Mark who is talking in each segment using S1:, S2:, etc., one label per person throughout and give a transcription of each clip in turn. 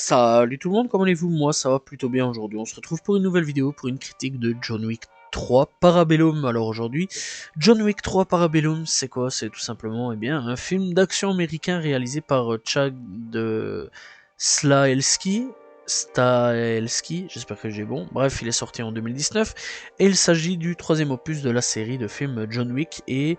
S1: Salut tout le monde, comment allez-vous? Moi ça va plutôt bien aujourd'hui. On se retrouve pour une nouvelle vidéo, pour une critique de John Wick 3 Parabellum. Alors aujourd'hui, John Wick 3 Parabellum, c'est quoi? C'est tout simplement un film d'action américain réalisé par Chad Stahelski, j'espère que j'ai bon. Bref, il est sorti en 2019 et il s'agit du troisième opus de la série de films John Wick et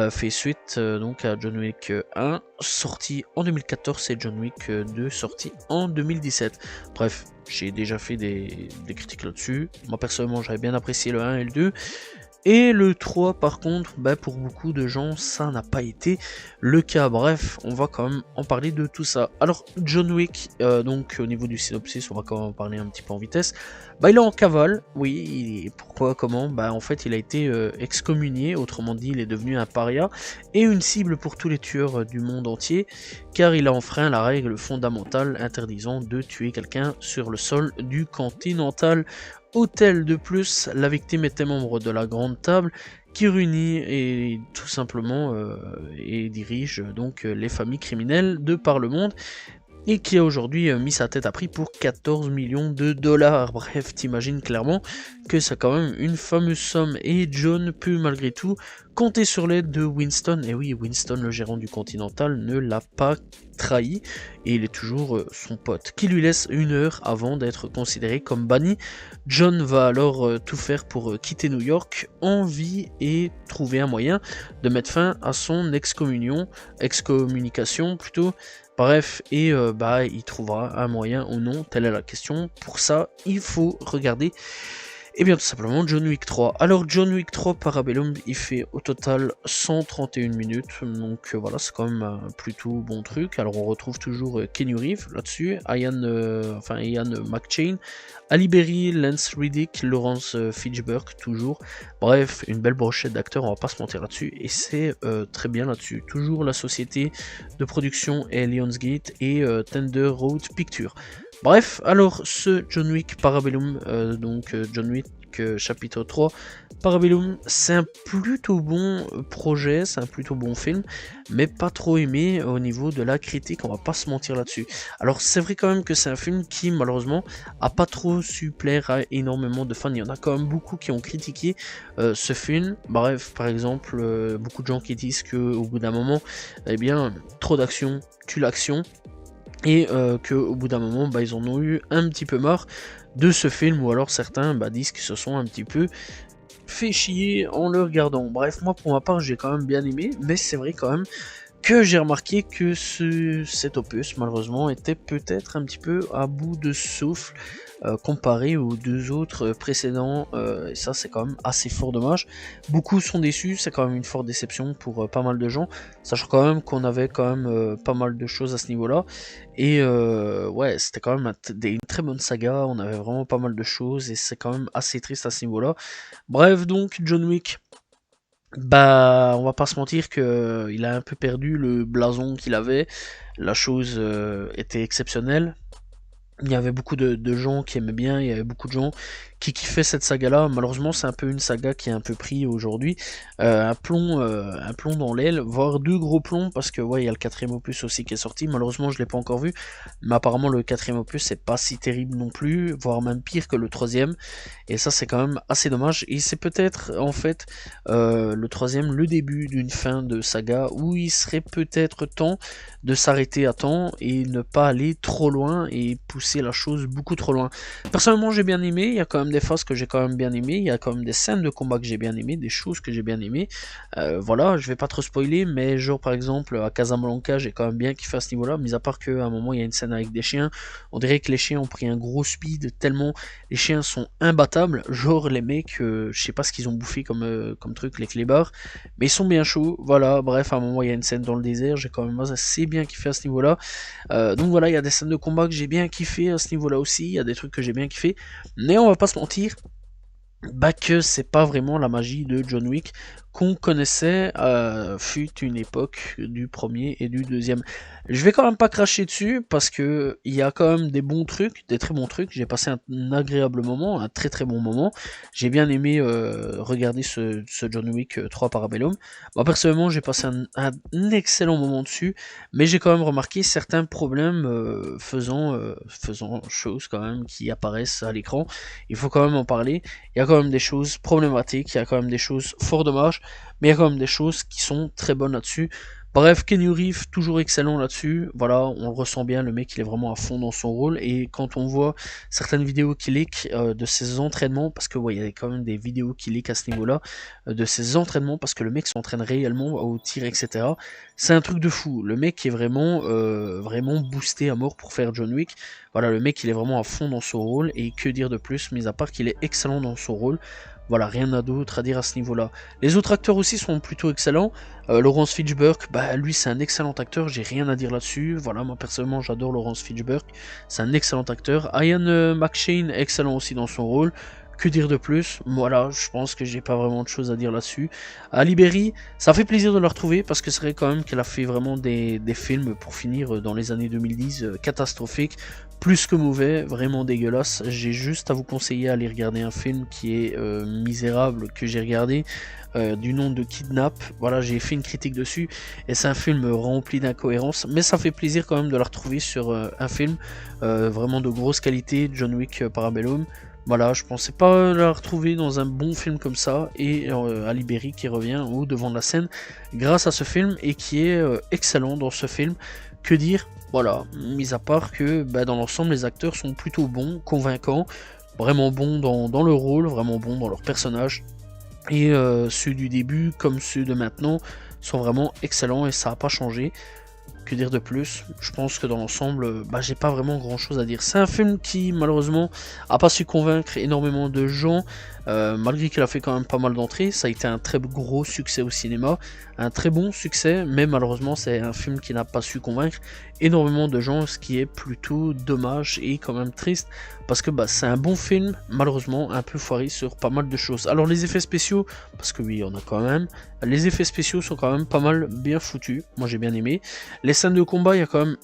S1: fait suite donc à John Wick 1 sorti en 2014 et John Wick 2 sorti en 2017. Bref, j'ai déjà fait des critiques là-dessus. Moi personnellement j'avais bien apprécié le 1 et le 2. Et le 3 par contre, pour beaucoup de gens, ça n'a pas été le cas. Bref, on va quand même en parler de tout ça. Alors, John Wick, donc au niveau du synopsis, on va quand même en parler un petit peu en vitesse. Il est en cavale, oui, pourquoi, comment? En fait, il a été excommunié, autrement dit, il est devenu un paria, et une cible pour tous les tueurs du monde entier, car il a enfreint la règle fondamentale interdisant de tuer quelqu'un sur le sol du Continental Hôtel. De plus, la victime était membre de la Grande Table qui réunit et tout simplement et dirige donc les familles criminelles de par le monde et qui a aujourd'hui mis sa tête à prix pour 14 millions de dollars. Bref, t'imagines clairement que c'est quand même une fameuse somme et John peut malgré tout compter sur l'aide de Winston. Et oui, Winston, le gérant du Continental, ne l'a pas trahi et il est toujours son pote, qui lui laisse 1 heure avant d'être considéré comme banni. John va alors tout faire pour quitter New York en vie et trouver un moyen de mettre fin à son excommunication plutôt. Bref, et il trouvera un moyen ou non, telle est la question. Pour ça, il faut regarder, tout simplement John Wick 3. Alors John Wick 3 Parabellum, il fait au total 131 minutes, donc voilà, c'est quand même un plutôt bon truc. Alors on retrouve toujours Keanu Reeves là-dessus, Ian McShane, Ali Berry, Lance Reddick, Laurence Fishburne toujours. Bref, une belle brochette d'acteurs, on va pas se mentir là-dessus, et c'est très bien là-dessus. Toujours la société de production est Lionsgate et Tender Road Pictures. Bref, alors ce John Wick Parabellum, John Wick chapitre 3 Parabellum, c'est un plutôt bon projet, c'est un plutôt bon film, mais pas trop aimé au niveau de la critique, on va pas se mentir là-dessus. Alors c'est vrai quand même que c'est un film qui malheureusement a pas trop su plaire à énormément de fans, il y en a quand même beaucoup qui ont critiqué ce film. Bref, par exemple, beaucoup de gens qui disent qu'au bout d'un moment, trop d'action tue l'action, et qu'au bout d'un moment ils en ont eu un petit peu marre de ce film, ou alors certains disent qu'ils se sont un petit peu fait chier en le regardant. Bref, moi pour ma part j'ai quand même bien aimé, mais c'est vrai quand même que j'ai remarqué que cet opus malheureusement était peut-être un petit peu à bout de souffle comparé aux deux autres précédents, et ça c'est quand même assez fort dommage. Beaucoup sont déçus, c'est quand même une forte déception pour pas mal de gens, sachant quand même qu'on avait quand même pas mal de choses à ce niveau là, et ouais, c'était quand même une très bonne saga, on avait vraiment pas mal de choses et c'est quand même assez triste à ce niveau là. Bref, donc John Wick, on va pas se mentir que il a un peu perdu le blason qu'il avait. La chose était exceptionnelle. Il y avait beaucoup de gens qui aimaient bien, il y avait beaucoup de gens qui kiffaient cette saga-là. Malheureusement, c'est un peu une saga qui est un peu pris aujourd'hui. Un plomb dans l'aile, voire 2 gros plombs, parce que ouais, il y a le 4ème opus aussi qui est sorti. Malheureusement, je l'ai pas encore vu, mais apparemment le 4ème opus c'est pas si terrible non plus, voire même pire que le 3ème. Et ça, c'est quand même assez dommage. Et c'est peut-être en fait le 3ème le début d'une fin de saga où il serait peut-être temps de s'arrêter à temps et ne pas aller trop loin et pousser la chose beaucoup trop loin. Personnellement, j'ai bien aimé, il y a quand même des phases que j'ai quand même bien aimé, il y a quand même des scènes de combat que j'ai bien aimé, des choses que j'ai bien aimé. Voilà, je vais pas trop spoiler, mais genre par exemple à Casablanca, j'ai quand même bien kiffé à ce niveau-là, mis à part qu'à un moment il y a une scène avec des chiens, on dirait que les chiens ont pris un gros speed tellement les chiens sont imbattables, genre les mecs, je sais pas ce qu'ils ont bouffé comme truc, les clébards, mais ils sont bien chauds. Voilà, bref, à un moment il y a une scène dans le désert, j'ai quand même assez bien kiffé à ce niveau-là. Donc voilà, il y a des scènes de combat que j'ai bien kiffé à ce niveau-là aussi, il y a des trucs que j'ai bien kiffé, mais on va pas se mentir, que c'est pas vraiment la magie de John Wick qu'on connaissait fut une époque du premier et du deuxième. Je vais quand même pas cracher dessus parce que il y a quand même des bons trucs, des très bons trucs. J'ai passé un agréable moment, un très très bon moment. J'ai bien aimé regarder ce John Wick 3 Parabellum. Moi personnellement j'ai passé un excellent moment dessus, mais j'ai quand même remarqué certains problèmes faisant choses quand même qui apparaissent à l'écran. Il faut quand même en parler. Il y a quand même des choses problématiques, il y a quand même des choses fort dommages, mais il y a quand même des choses qui sont très bonnes là-dessus. Bref, Keanu Reeves, toujours excellent là-dessus. Voilà, on le ressent bien, le mec il est vraiment à fond dans son rôle. Et quand on voit certaines vidéos qui leak de ses entraînements, parce que ouais, il y a quand même des vidéos qui leak à ce niveau-là, de ses entraînements, parce que le mec s'entraîne réellement au tir, etc. C'est un truc de fou. Le mec est vraiment boosté à mort pour faire John Wick. Voilà, le mec il est vraiment à fond dans son rôle. Et que dire de plus, mis à part qu'il est excellent dans son rôle. Voilà, rien d'autre à dire à ce niveau-là. Les autres acteurs aussi sont plutôt excellents. Laurence Fishburne, bah lui c'est un excellent acteur, j'ai rien à dire là-dessus. Voilà, moi personnellement j'adore Laurence Fishburne, c'est un excellent acteur. Ian McShane, excellent aussi dans son rôle. Que dire de plus? Voilà, je pense que j'ai pas vraiment de choses à dire là-dessus. Ali Berry, ça fait plaisir de la retrouver parce que c'est vrai quand même qu'elle a fait vraiment des films pour finir dans les années 2010 catastrophiques, plus que mauvais, vraiment dégueulasse. J'ai juste à vous conseiller d'aller regarder un film qui est misérable que j'ai regardé. Du nom de Kidnap, voilà, j'ai fait une critique dessus et c'est un film rempli d'incohérences, mais ça fait plaisir quand même de la retrouver sur un film vraiment de grosse qualité, John Wick Parabellum. Voilà, je pensais pas la retrouver dans un bon film comme ça, et Ali Berry qui revient au devant de la scène grâce à ce film et qui est excellent dans ce film. Que dire? Voilà, mis à part que bah, dans l'ensemble les acteurs sont plutôt bons, convaincants, vraiment bons dans le rôle, vraiment bons dans leur personnage. Et ceux du début comme ceux de maintenant sont vraiment excellents et ça n'a pas changé. Que dire de plus? Je pense que dans l'ensemble, bah, j'ai pas vraiment grand chose à dire. C'est un film qui malheureusement a pas su convaincre énormément de gens, malgré qu'il a fait quand même pas mal d'entrées. Ça a été un très gros succès au cinéma, un très bon succès, mais malheureusement c'est un film qui n'a pas su convaincre énormément de gens, ce qui est plutôt dommage et quand même triste, parce que bah, c'est un bon film, malheureusement un peu foiré sur pas mal de choses. Alors les effets spéciaux, parce que oui, on a quand même, les effets spéciaux sont quand même pas mal bien foutus, moi j'ai bien aimé. Les scènes de combat, il y a quand même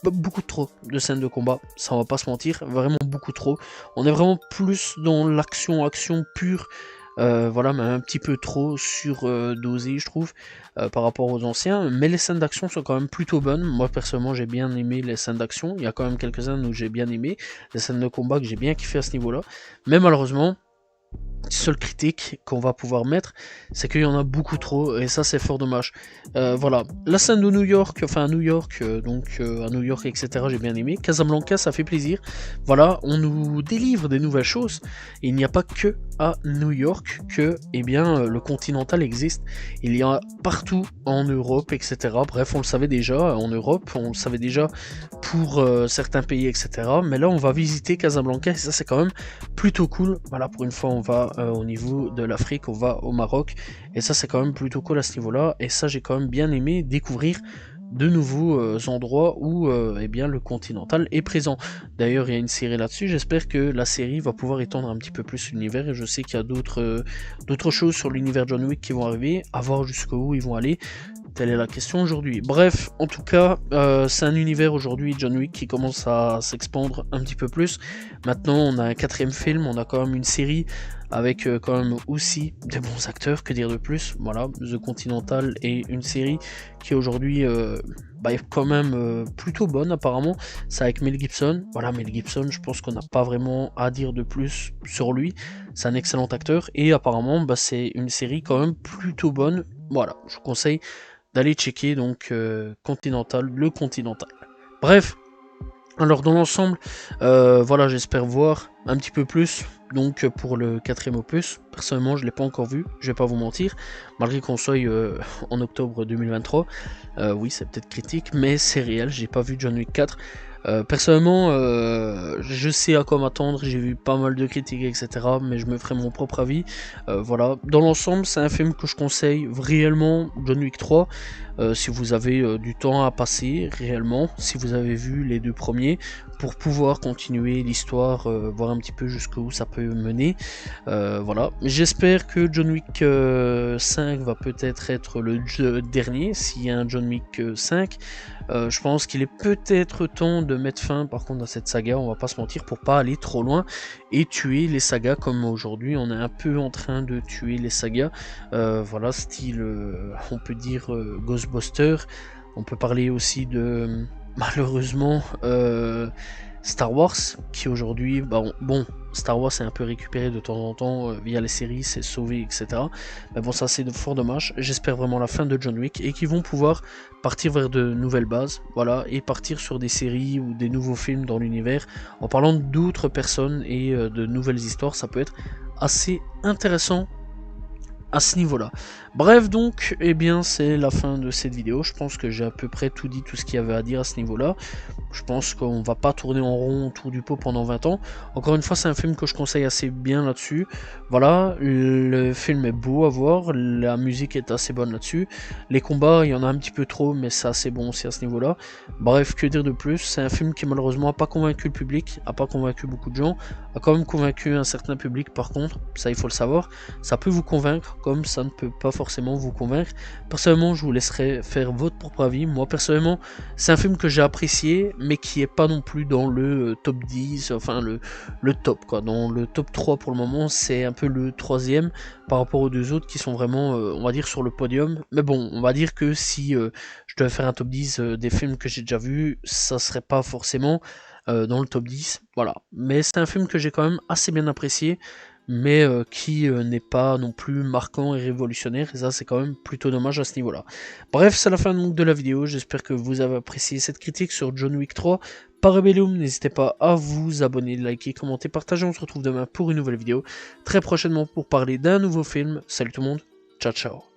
S1: beaucoup trop de scènes de combat, ça on va pas se mentir, vraiment beaucoup trop. On est vraiment plus dans l'action pure, voilà, même un petit peu trop surdosé je trouve, par rapport aux anciens, mais les scènes d'action sont quand même plutôt bonnes. Moi personnellement j'ai bien aimé les scènes d'action, il y a quand même quelques-uns où j'ai bien aimé, les scènes de combat que j'ai bien kiffé à ce niveau-là, mais malheureusement, seule critique qu'on va pouvoir mettre, c'est qu'il y en a beaucoup trop, et ça c'est fort dommage. Voilà, la scène de New York, enfin à New York, à New York, etc., j'ai bien aimé. Casablanca, ça fait plaisir. Voilà, on nous délivre des nouvelles choses. Et il n'y a pas que à New York que, eh bien, le Continental existe. Il y a partout en Europe, etc. Bref, on le savait déjà en Europe, on le savait déjà pour certains pays, etc. Mais là, on va visiter Casablanca, et ça c'est quand même plutôt cool. Voilà, pour une fois, on va au niveau de l'Afrique, on va au Maroc, et ça c'est quand même plutôt cool à ce niveau-là, et ça j'ai quand même bien aimé découvrir de nouveaux endroits où eh bien, le Continental est présent. D'ailleurs il y a une série là-dessus, j'espère que la série va pouvoir étendre un petit peu plus l'univers, et je sais qu'il y a d'autres choses sur l'univers John Wick qui vont arriver, à voir jusqu'où ils vont aller. Telle est la question aujourd'hui. Bref, en tout cas, c'est un univers aujourd'hui, John Wick, qui commence à s'expandre un petit peu plus. Maintenant, on a un 4ème film, on a quand même une série avec quand même aussi des bons acteurs, que dire de plus. Voilà, The Continental est une série qui aujourd'hui est quand même plutôt bonne apparemment. C'est avec Mel Gibson. Voilà, Mel Gibson, je pense qu'on n'a pas vraiment à dire de plus sur lui. C'est un excellent acteur et apparemment c'est une série quand même plutôt bonne. Voilà, je vous conseille d'aller checker donc Continental, le Continental. Bref, alors dans l'ensemble, voilà, j'espère voir un petit peu plus donc pour le 4ème opus. Personnellement, je l'ai pas encore vu, je vais pas vous mentir, malgré qu'on soit en octobre 2023. Oui, c'est peut-être critique, mais c'est réel, j'ai pas vu John Wick 4. Personnellement, je sais à quoi m'attendre, j'ai vu pas mal de critiques, etc. Mais je me ferai mon propre avis. Voilà, dans l'ensemble, c'est un film que je conseille réellement, John Wick 3. Si vous avez du temps à passer réellement, si vous avez vu les deux premiers, pour pouvoir continuer l'histoire, voir un petit peu jusqu'où ça peut mener. Voilà, j'espère que John Wick 5 va peut-être être le dernier, s'il y a un John Wick 5. Je pense qu'il est peut-être temps de mettre fin par contre à cette saga, on va pas se mentir, pour pas aller trop loin et tuer les sagas comme aujourd'hui on est un peu en train de tuer les sagas. Voilà, style, on peut dire Ghostbusters, on peut parler aussi de malheureusement Star Wars, qui aujourd'hui, bon, Star Wars est un peu récupéré de temps en temps via les séries, c'est sauvé, etc. Mais bon, ça c'est fort dommage. J'espère vraiment la fin de John Wick et qu'ils vont pouvoir partir vers de nouvelles bases, voilà, et partir sur des séries ou des nouveaux films dans l'univers en parlant d'autres personnes et de nouvelles histoires. Ça peut être assez intéressant à ce niveau-là. Bref, donc, eh bien, c'est la fin de cette vidéo. Je pense que j'ai à peu près tout dit, tout ce qu'il y avait à dire à ce niveau-là. Je pense qu'on va pas tourner en rond autour du pot pendant 20 ans. Encore une fois, c'est un film que je conseille assez bien là-dessus. Voilà, le film est beau à voir, la musique est assez bonne là-dessus. Les combats, il y en a un petit peu trop, mais c'est assez bon aussi à ce niveau-là. Bref, que dire de plus? C'est un film qui malheureusement n'a pas convaincu le public, n'a pas convaincu beaucoup de gens, a quand même convaincu un certain public par contre, ça il faut le savoir. Ça peut vous convaincre, comme ça ne peut pas forcément vous convaincre. Personnellement, je vous laisserai faire votre propre avis. Moi, personnellement, c'est un film que j'ai apprécié, mais qui est pas non plus dans le top 10, enfin le top, quoi. Dans le top 3 pour le moment, c'est un peu le troisième par rapport aux deux autres qui sont vraiment, on va dire, sur le podium. Mais bon, on va dire que si je devais faire un top 10 des films que j'ai déjà vus, ça serait pas forcément dans le top 10, voilà. Mais c'est un film que j'ai quand même assez bien apprécié, mais qui n'est pas non plus marquant et révolutionnaire, et ça c'est quand même plutôt dommage à ce niveau-là. Bref, c'est la fin donc de la vidéo, j'espère que vous avez apprécié cette critique sur John Wick 3. Parabellum, n'hésitez pas à vous abonner, liker, commenter, partager, on se retrouve demain pour une nouvelle vidéo, très prochainement pour parler d'un nouveau film. Salut tout le monde, ciao ciao.